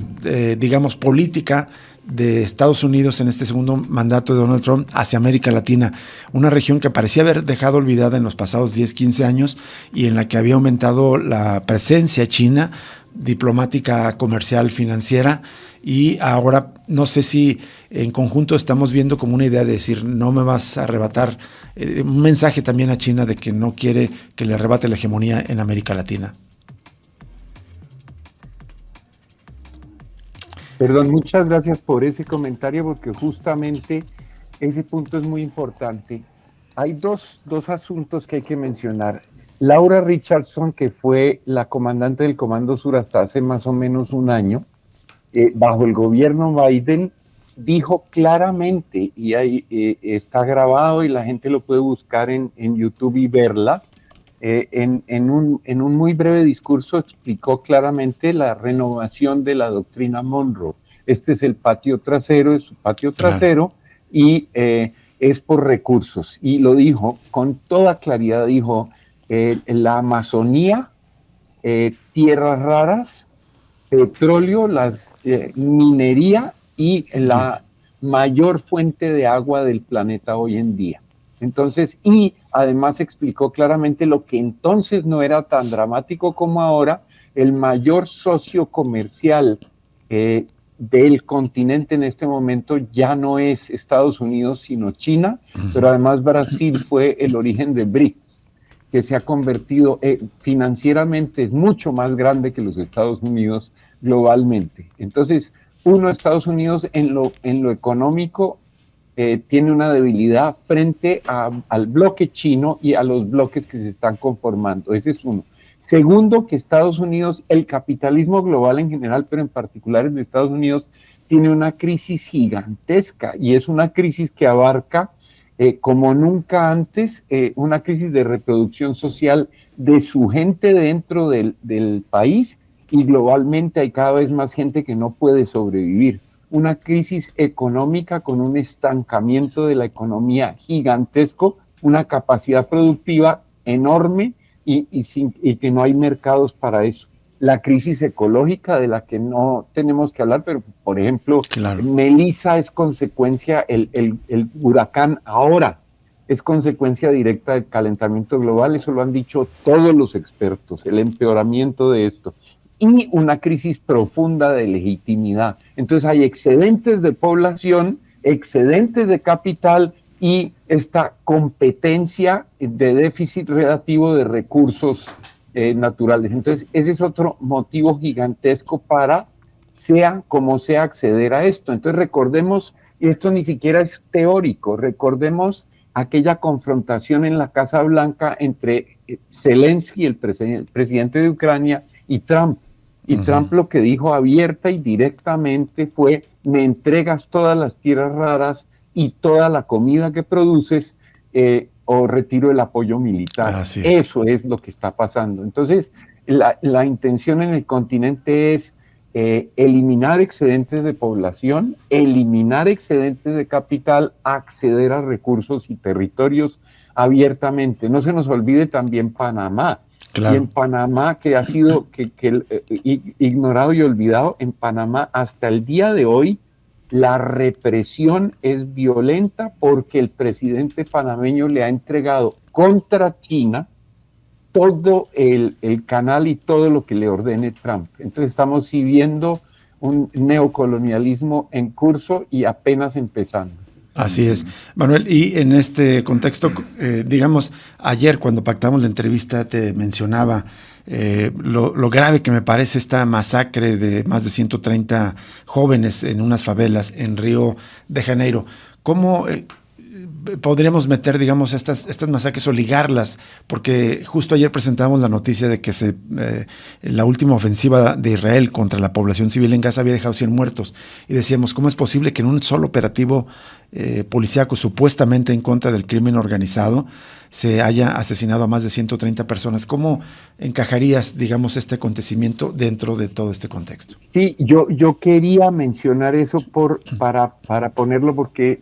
digamos, política de Estados Unidos en este segundo mandato de Donald Trump hacia América Latina, una región que parecía haber dejado olvidada en los pasados 10, 15 años y en la que había aumentado la presencia china, diplomática, comercial, financiera, y ahora no sé si en conjunto estamos viendo como una idea de decir no me vas a arrebatar, un mensaje también a China de que no quiere que le arrebate la hegemonía en América Latina. Perdón, muchas gracias por ese comentario, porque justamente ese punto es muy importante. Hay dos asuntos que hay que mencionar. Laura Richardson, que fue la comandante del Comando Sur hasta hace más o menos un año, bajo el gobierno Biden, dijo claramente, y ahí está grabado y la gente lo puede buscar en YouTube y verla, en un muy breve discurso explicó claramente la renovación de la doctrina Monroe. Este es el patio trasero, es su patio trasero, y es por recursos. Y lo dijo con toda claridad, dijo, la Amazonía, tierras raras, petróleo, minería y la mayor fuente de agua del planeta hoy en día. Entonces, y además explicó claramente lo que entonces no era tan dramático como ahora, el mayor socio comercial del continente en este momento ya no es Estados Unidos, sino China, pero además Brasil fue el origen de BRICS, que se ha convertido financieramente, es mucho más grande que los Estados Unidos globalmente. Entonces, Estados Unidos en lo económico tiene una debilidad frente al bloque chino y a los bloques que se están conformando. Ese es uno. Segundo, que Estados Unidos, el capitalismo global en general, pero en particular en Estados Unidos, tiene una crisis gigantesca y es una crisis que abarca como nunca antes una crisis de reproducción social de su gente dentro del país, y globalmente hay cada vez más gente que no puede sobrevivir. Una crisis económica con un estancamiento de la economía gigantesco, una capacidad productiva enorme y que no hay mercados para eso. La crisis ecológica de la que no tenemos que hablar, pero por ejemplo, Melissa es consecuencia, el huracán ahora es consecuencia directa del calentamiento global, eso lo han dicho todos los expertos, el empeoramiento de esto. Y una crisis profunda de legitimidad. Entonces hay excedentes de población, excedentes de capital y esta competencia de déficit relativo de recursos naturales. Entonces ese es otro motivo gigantesco para, sea como sea, acceder a esto. Entonces recordemos, y esto ni siquiera es teórico, recordemos aquella confrontación en la Casa Blanca entre Zelensky, el presidente de Ucrania, y Trump. Y Trump lo que dijo abierta y directamente fue: me entregas todas las tierras raras y toda la comida que produces o retiro el apoyo militar. Eso es lo que está pasando. Entonces, la intención en el continente es eliminar excedentes de población, eliminar excedentes de capital, acceder a recursos y territorios abiertamente. No se nos olvide también Panamá. Claro. Y en Panamá, que ha sido ignorado y olvidado, en Panamá hasta el día de hoy la represión es violenta porque el presidente panameño le ha entregado contra China todo el canal y todo lo que le ordene Trump. Entonces estamos viviendo un neocolonialismo en curso y apenas empezando. Así es, Manuel, y en este contexto, digamos, ayer cuando pactamos la entrevista te mencionaba lo grave que me parece esta masacre de más de 130 jóvenes en unas favelas en Río de Janeiro. ¿Cómo podríamos meter, digamos, estas masacres o ligarlas? Porque justo ayer presentamos la noticia de que la última ofensiva de Israel contra la población civil en Gaza había dejado 100 muertos. Y decíamos, ¿cómo es posible que en un solo operativo policíaco supuestamente en contra del crimen organizado se haya asesinado a más de 130 personas? ¿Cómo encajarías, digamos, este acontecimiento dentro de todo este contexto? Sí, yo quería mencionar eso para ponerlo porque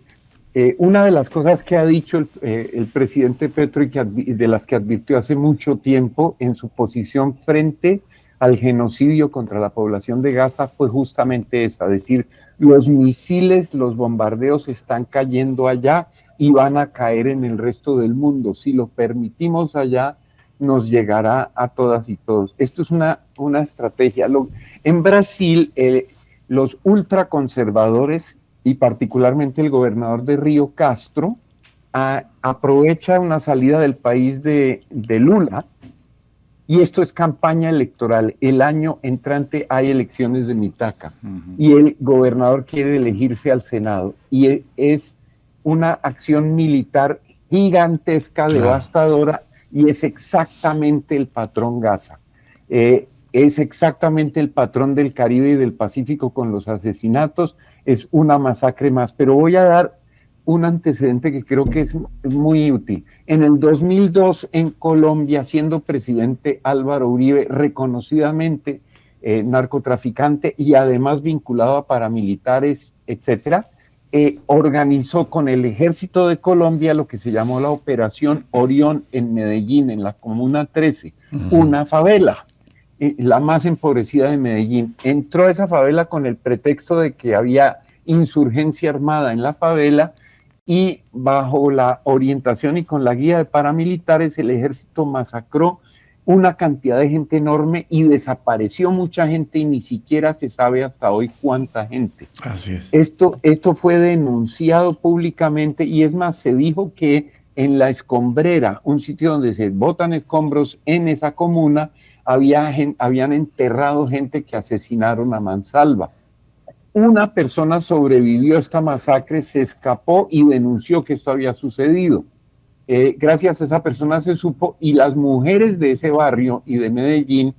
una de las cosas que ha dicho el presidente Petro y de las que advirtió hace mucho tiempo en su posición frente al genocidio contra la población de Gaza fue justamente esa, es decir, los misiles, los bombardeos están cayendo allá y van a caer en el resto del mundo. Si lo permitimos allá, nos llegará a todas y todos. Esto es una estrategia. En Brasil, los ultraconservadores y particularmente el gobernador de Río Castro aprovecha una salida del país de Lula, y esto es campaña electoral. El año entrante hay elecciones de Mitaca y el gobernador quiere elegirse al Senado y es una acción militar gigantesca, devastadora, y es exactamente el patrón Gaza. Es exactamente el patrón del Caribe y del Pacífico con los asesinatos, es una masacre más. Pero voy a dar un antecedente que creo que es muy útil. En el 2002 en Colombia, siendo presidente Álvaro Uribe, reconocidamente narcotraficante y además vinculado a paramilitares, etcétera, organizó con el Ejército de Colombia lo que se llamó la Operación Orión en Medellín, en la Comuna 13, una favela, la más empobrecida de Medellín. Entró a esa favela con el pretexto de que había insurgencia armada en la favela, y bajo la orientación y con la guía de paramilitares, el ejército masacró una cantidad de gente enorme y desapareció mucha gente, y ni siquiera se sabe hasta hoy cuánta gente. Así es. Esto fue denunciado públicamente, y es más, se dijo que en La Escombrera, un sitio donde se botan escombros en esa comuna, habían enterrado gente que asesinaron a mansalva. Una persona sobrevivió a esta masacre, se escapó y denunció que esto había sucedido. Gracias a esa persona se supo, y las mujeres de ese barrio y de Medellín,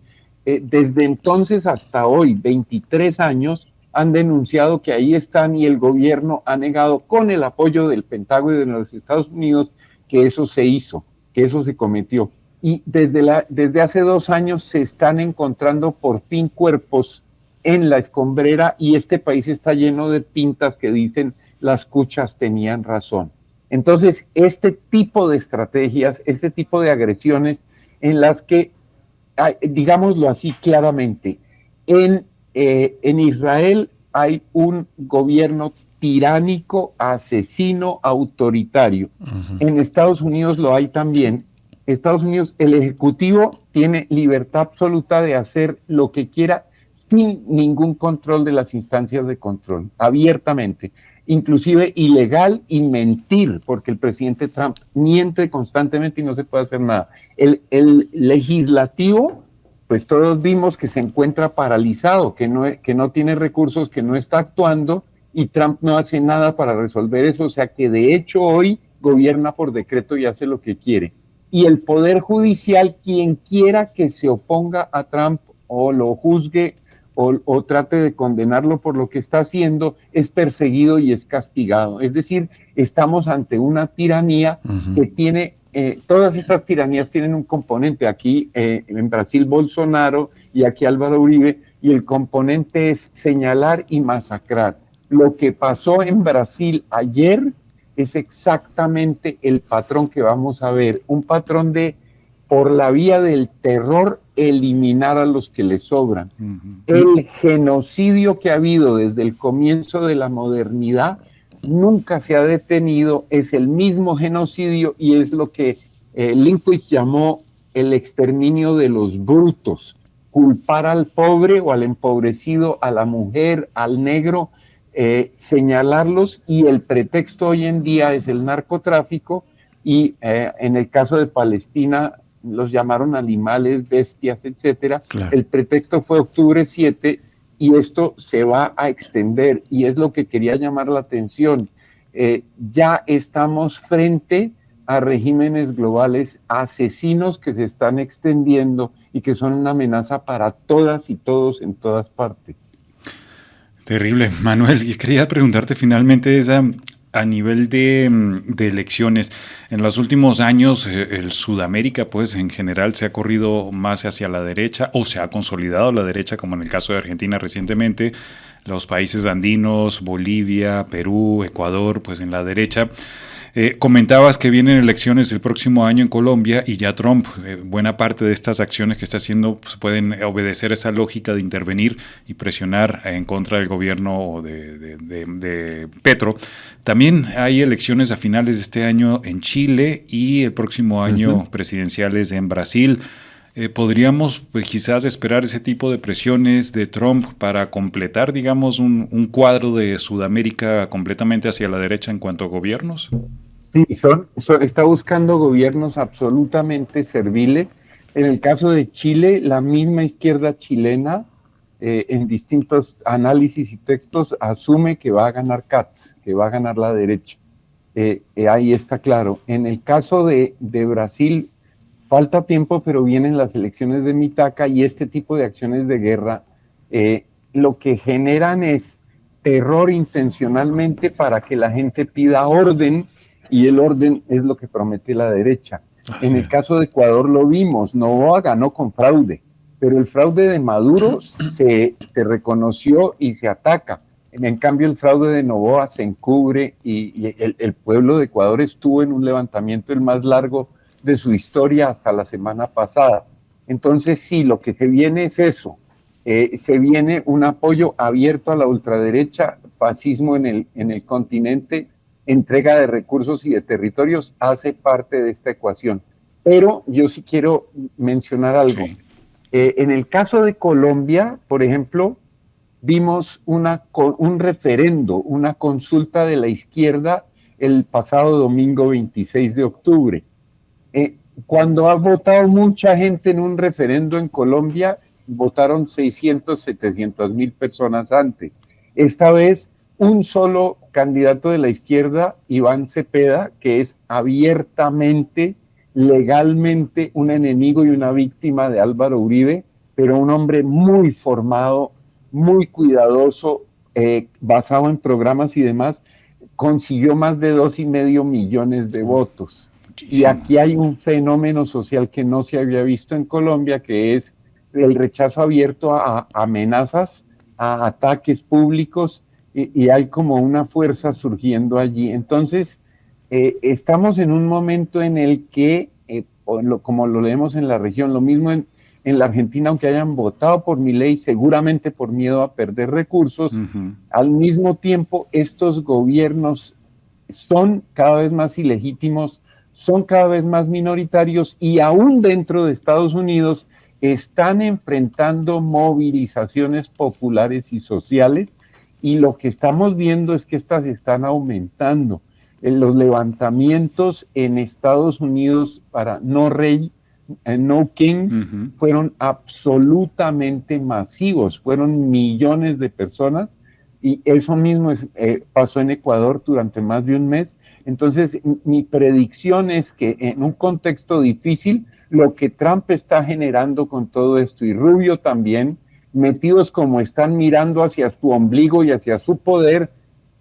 desde entonces hasta hoy, 23 años, han denunciado que ahí están, y el gobierno ha negado, con el apoyo del Pentágono y de los Estados Unidos, que eso se hizo, que eso se cometió. Y desde hace 2 años se están encontrando por fin cuerpos en La Escombrera, y este país está lleno de pintas que dicen las cuchas tenían razón. Entonces, este tipo de estrategias, este tipo de agresiones en las que, digámoslo así claramente, en Israel hay un gobierno tiránico, asesino, autoritario. En Estados Unidos lo hay también. Estados Unidos, el Ejecutivo tiene libertad absoluta de hacer lo que quiera, sin ningún control de las instancias de control, abiertamente, inclusive ilegal, y mentir, porque el presidente Trump miente constantemente y no se puede hacer nada. El legislativo, pues todos vimos que se encuentra paralizado, que no tiene recursos, que no está actuando, y Trump no hace nada para resolver eso, o sea que de hecho hoy gobierna por decreto y hace lo que quiere. Y el Poder Judicial, quien quiera que se oponga a Trump o lo juzgue o trate de condenarlo por lo que está haciendo, es perseguido y es castigado. Es decir, estamos ante una tiranía que tiene, todas estas tiranías tienen un componente. Aquí en Brasil Bolsonaro, y aquí Álvaro Uribe, y el componente es señalar y masacrar. Lo que pasó en Brasil ayer es exactamente el patrón que vamos a ver, un patrón de, por la vía del terror, eliminar a los que le sobran. El genocidio que ha habido desde el comienzo de la modernidad nunca se ha detenido, es el mismo genocidio, y es lo que Lindquist llamó el exterminio de los brutos. Culpar al pobre o al empobrecido, a la mujer, al negro, señalarlos, y el pretexto hoy en día es el narcotráfico, y en el caso de Palestina los llamaron animales, bestias, etcétera. Claro. El pretexto fue octubre 7 y esto se va a extender, y es lo que quería llamar la atención. Ya estamos frente a regímenes globales asesinos que se están extendiendo y que son una amenaza para todas y todos en todas partes. Terrible, Manuel. Y quería preguntarte finalmente a nivel de elecciones. En los últimos años, el Sudamérica, pues en general se ha corrido más hacia la derecha o se ha consolidado la derecha, como en el caso de Argentina recientemente. Los países andinos, Bolivia, Perú, Ecuador, pues en la derecha. Comentabas que vienen elecciones el próximo año en Colombia y ya Trump, buena parte de estas acciones que está haciendo pues, pueden obedecer esa lógica de intervenir y presionar en contra del gobierno de Petro. También hay elecciones a finales de este año en Chile y el próximo año presidenciales en Brasil. ¿Podríamos pues, quizás esperar ese tipo de presiones de Trump para completar, digamos, un cuadro de Sudamérica completamente hacia la derecha en cuanto a gobiernos? Sí, está buscando gobiernos absolutamente serviles. En el caso de Chile, la misma izquierda chilena, en distintos análisis y textos, asume que va a ganar Katz, que va a ganar la derecha. Ahí está claro. En el caso de Brasil, falta tiempo, pero vienen las elecciones de Mitaca, y este tipo de acciones de guerra lo que generan es terror intencionalmente para que la gente pida orden, y el orden es lo que promete la derecha. En el caso de Ecuador lo vimos, Noboa ganó con fraude, pero el fraude de Maduro se reconoció y se ataca. En cambio, el fraude de Noboa se encubre, y el pueblo de Ecuador estuvo en un levantamiento el más largo de su historia hasta la semana pasada. Entonces, sí, lo que se viene es eso. Se viene un apoyo abierto a la ultraderecha, fascismo en el continente, entrega de recursos y de territorios, hace parte de esta ecuación. Pero yo sí quiero mencionar algo. Sí. En el caso de Colombia, por ejemplo, vimos un referendo, una consulta de la izquierda el pasado domingo 26 de octubre. Cuando ha votado mucha gente en un referendo en Colombia, votaron 600, 700 mil personas antes. Esta vez, un solo candidato de la izquierda, Iván Cepeda, que es abiertamente, legalmente, un enemigo y una víctima de Álvaro Uribe, pero un hombre muy formado, muy cuidadoso, basado en programas y demás, consiguió más de 2,5 millones de votos. Muchísimo. Y aquí hay un fenómeno social que no se había visto en Colombia, que es el rechazo abierto a amenazas, a ataques públicos, y hay como una fuerza surgiendo allí. Entonces, estamos en un momento en el que, como lo leemos en la región, lo mismo en la Argentina, aunque hayan votado por Milei, seguramente por miedo a perder recursos, al mismo tiempo estos gobiernos son cada vez más ilegítimos, son cada vez más minoritarios, y aún dentro de Estados Unidos están enfrentando movilizaciones populares y sociales, y lo que estamos viendo es que estas están aumentando. Los levantamientos en Estados Unidos para No Kings fueron absolutamente masivos, fueron millones de personas, y eso mismo pasó en Ecuador durante más de un mes. Entonces, mi predicción es que en un contexto difícil, lo que Trump está generando con todo esto, y Rubio también, metidos como están mirando hacia su ombligo y hacia su poder,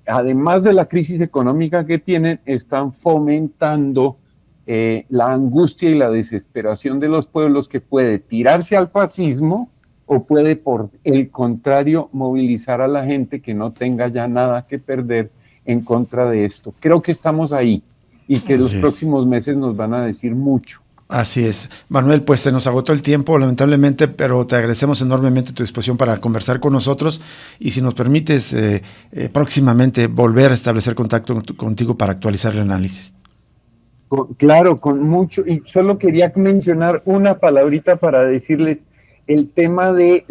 además de la crisis económica que tienen, están fomentando la angustia y la desesperación de los pueblos, que puede tirarse al fascismo o puede, por el contrario, movilizar a la gente que no tenga ya nada que perder en contra de esto. Creo que estamos ahí, y que los próximos meses nos van a decir mucho. Así es. Manuel, pues se nos agotó el tiempo, lamentablemente, pero te agradecemos enormemente tu disposición para conversar con nosotros, y si nos permites próximamente volver a establecer contacto contigo para actualizar el análisis. Claro, con mucho, y solo quería mencionar una palabrita para decirles, el tema de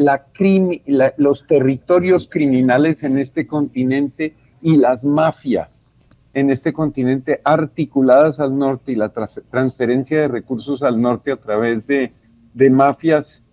los territorios criminales en este continente y las mafias en este continente articuladas al norte y la transferencia de recursos al norte a través de mafias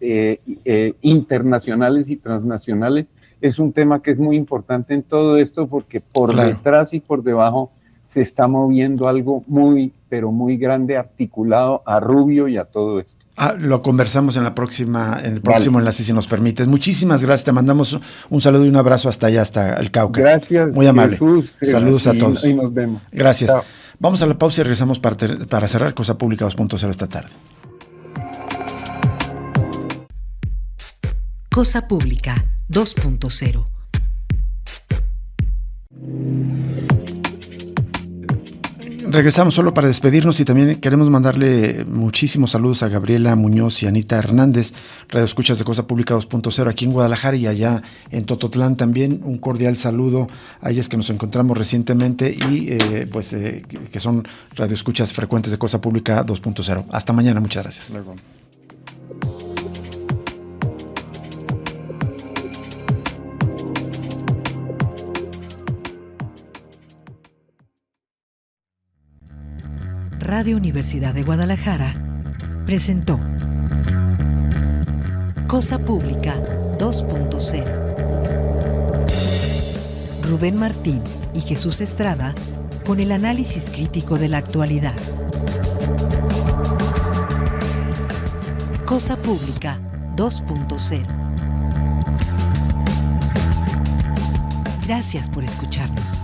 internacionales y transnacionales, es un tema que es muy importante en todo esto porque por detrás y por debajo se está moviendo algo muy, pero muy grande, articulado a Rubio y a todo esto. Lo conversamos en el próximo enlace, si nos permites. Muchísimas gracias, te mandamos un saludo y un abrazo hasta allá, hasta el Cauca. Gracias. Muy amable. Jesús, saludos a todos. Y nos vemos. Gracias. Chao. Vamos a la pausa y regresamos para cerrar Cosa Pública 2.0 esta tarde. Cosa Pública 2.0. Regresamos solo para despedirnos y también queremos mandarle muchísimos saludos a Gabriela Muñoz y Anita Hernández, radioescuchas de Cosa Pública 2.0 aquí en Guadalajara y allá en Tototlán también. Un cordial saludo a ellas que nos encontramos recientemente y que son radioescuchas frecuentes de Cosa Pública 2.0. Hasta mañana, muchas gracias. Luego. Radio Universidad de Guadalajara presentó Cosa Pública 2.0. Rubén Martín y Jesús Estrada con el análisis crítico de la actualidad. Cosa Pública 2.0. Gracias por escucharnos.